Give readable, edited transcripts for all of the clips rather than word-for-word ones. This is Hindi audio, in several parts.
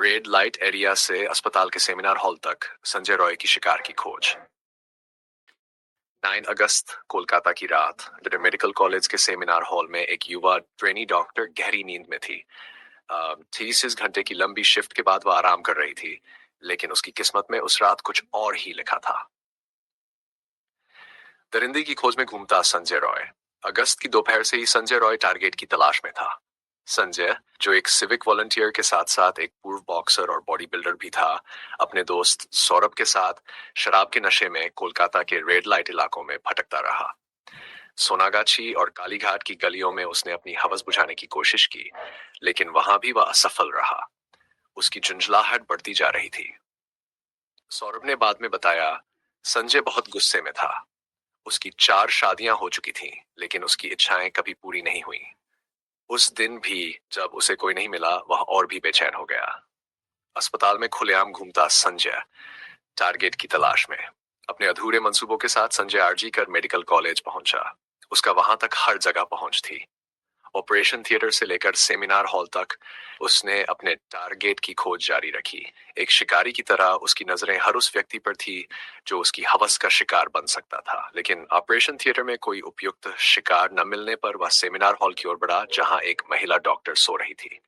रेड लाइट एरिया से अस्पताल के सेमिनार हॉल तक संजय रॉय की शिकार की खोज। 9 अगस्त कोलकाता की रात मेडिकल कॉलेज के सेमिनार हॉल में एक युवा ट्रेनी डॉक्टर गहरी नींद में थी। 36 घंटे की लंबी शिफ्ट के बाद वह आराम कर रही थी, लेकिन उसकी किस्मत में उस रात कुछ और ही लिखा था। दरिंदगी की खोज में घूमता संजय रॉय। अगस्त की दोपहर से ही संजय रॉय टारगेट की तलाश में था। संजय, जो एक सिविक वॉलंटियर के साथ साथ एक पूर्व बॉक्सर और बॉडी बिल्डर भी था, अपने दोस्त सौरभ के साथ शराब के नशे में कोलकाता के रेड लाइट इलाकों में भटकता रहा। सोनागाछी और कालीघाट की गलियों में उसने अपनी हवस बुझाने की कोशिश की, लेकिन वहां भी वह असफल रहा। उसकी झुंझलाहट बढ़ती जा रही थी। सौरभ ने बाद में बताया, संजय बहुत गुस्से में था। उसकी 4 शादियां हो चुकी थीं, लेकिन उसकी इच्छाएं कभी पूरी नहीं हुई। उस दिन भी जब उसे कोई नहीं मिला, वह और भी बेचैन हो गया। अस्पताल में खुलेआम घूमता संजय, टारगेट की तलाश में। अपने अधूरे मंसूबों के साथ संजय आरजी कर मेडिकल कॉलेज पहुंचा। उसका वहां तक हर जगह पहुंच थी। ऑपरेशन थिएटर से लेकर सेमिनार हॉल तक उसने अपने टारगेट की खोज जारी रखी। एक शिकारी की तरह उसकी नजरें हर उस व्यक्ति पर थी जो उसकी हवस का शिकार बन सकता था। लेकिन ऑपरेशन थिएटर में कोई उपयुक्त शिकार न मिलने पर वह सेमिनार हॉल की ओर बढ़ा, जहां एक महिला डॉक्टर सो रही थी।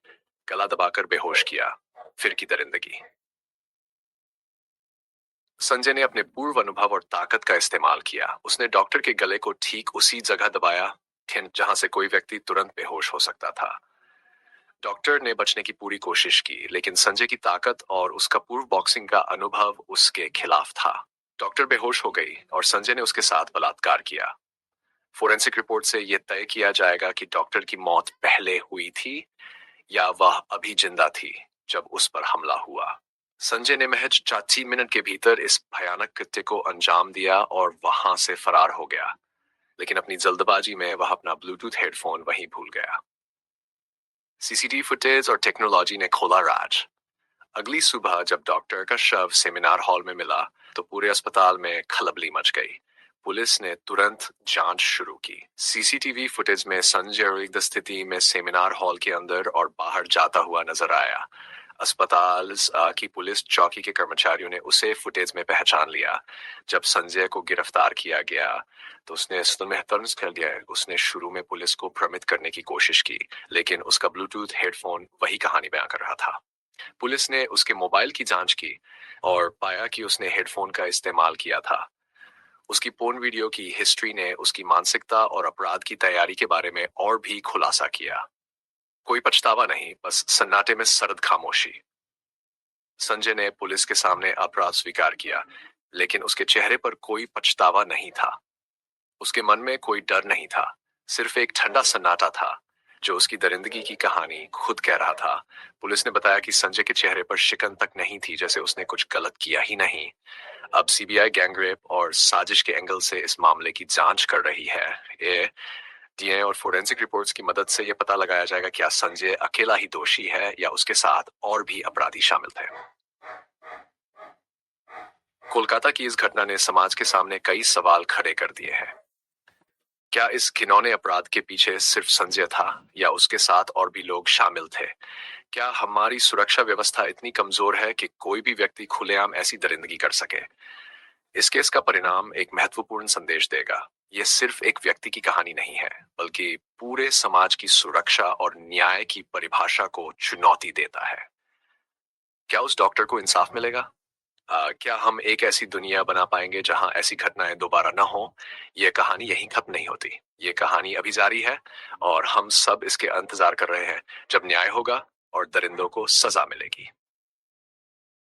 गला दबाकर बेहोश किया, फिर की दरिंदगी। संजय ने अपने पूर्व अनुभव और ताकत का इस्तेमाल किया। उसने डॉक्टर के गले को ठीक उसी जगह दबाया जहां से कोई व्यक्ति तुरंत बेहोश हो सकता था। डॉक्टर ने बचने की पूरी कोशिश की, लेकिन संजय की ताकत और उसका पूर्व बॉक्सिंग का अनुभव उसके खिलाफ था। डॉक्टर बेहोश हो गई और संजय ने उसके साथ बलात्कार किया। फोरेंसिक रिपोर्ट से यह तय किया जाएगा कि डॉक्टर की मौत पहले हुई थी या वह अभी जिंदा थी जब उस पर हमला हुआ। संजय ने महज 40 मिनट के भीतर इस भयानक कृत्य को अंजाम दिया और वहां से फरार हो गया। लेकिन अपनी जल्दबाजी में वह अपना ब्लूटूथ हेडफोन वहीं भूल गया। सीसीटीवी फुटेज और टेक्नोलॉजी ने खोला राज। अगली सुबह जब डॉक्टर का शव सेमिनार हॉल में मिला, तो पूरे अस्पताल में खलबली मच गई। पुलिस ने तुरंत जांच शुरू की। सीसीटीवी फुटेज में संजय उद्विग्न स्थिति में सेमिनार हॉल के अंदर और बाहर जाता हुआ नजर आया। अस्पताल की पुलिस चौकी के कर्मचारियों ने उसे फुटेज में पहचान लिया। जब संजय को गिरफ्तार किया गया तो उसने शुरू में पुलिस को भ्रमित करने की कोशिश की, लेकिन उसका ब्लूटूथ हेडफोन वही कहानी बयां कर रहा था। पुलिस ने उसके मोबाइल की जांच की और पाया कि उसने हेडफोन का इस्तेमाल किया था। उसकी पोर्न वीडियो की हिस्ट्री ने उसकी मानसिकता और अपराध की तैयारी के बारे में और भी खुलासा किया। कोई पछतावा नहीं, बस सन्नाटे में सर्द खामोशी। संजय ने पुलिस के सामने अपराध स्वीकार किया, लेकिन उसके चेहरे पर कोई पछतावा नहीं था। उसके मन में कोई डर नहीं था, सिर्फ एक ठंडा सन्नाटा था जो उसकी दरिंदगी की कहानी खुद कह रहा था। पुलिस ने बताया कि संजय के चेहरे पर शिकन तक नहीं थी, जैसे उसने कुछ गलत किया ही नहीं। अब सीबीआई गैंगरेप और साजिश के एंगल से इस मामले की जांच कर रही है। ये डीएनए और फोरेंसिक रिपोर्ट्स की मदद से यह पता लगाया जाएगा क्या संजय अकेला ही दोषी है या उसके साथ और भी अपराधी शामिल थे। कोलकाता की इस घटना ने समाज के सामने कई सवाल खड़े कर दिए हैं। क्या इस घिनौने अपराध के पीछे सिर्फ संजय था या उसके साथ और भी लोग शामिल थे? क्या हमारी सुरक्षा व्यवस्था इतनी कमजोर है कि कोई भी व्यक्ति खुलेआम ऐसी दरिंदगी कर सके? इस केस का परिणाम एक महत्वपूर्ण संदेश देगा। यह सिर्फ एक व्यक्ति की कहानी नहीं है, बल्कि पूरे समाज की सुरक्षा और न्याय की परिभाषा को चुनौती देता है। क्या उस डॉक्टर को इंसाफ मिलेगा? क्या हम एक ऐसी दुनिया बना पाएंगे जहां ऐसी घटनाएं दोबारा न हो? यह कहानी यहीं खत्म नहीं होती। ये कहानी अभी जारी है और हम सब इसके इंतजार कर रहे हैं जब न्याय होगा और दरिंदों को सजा मिलेगी।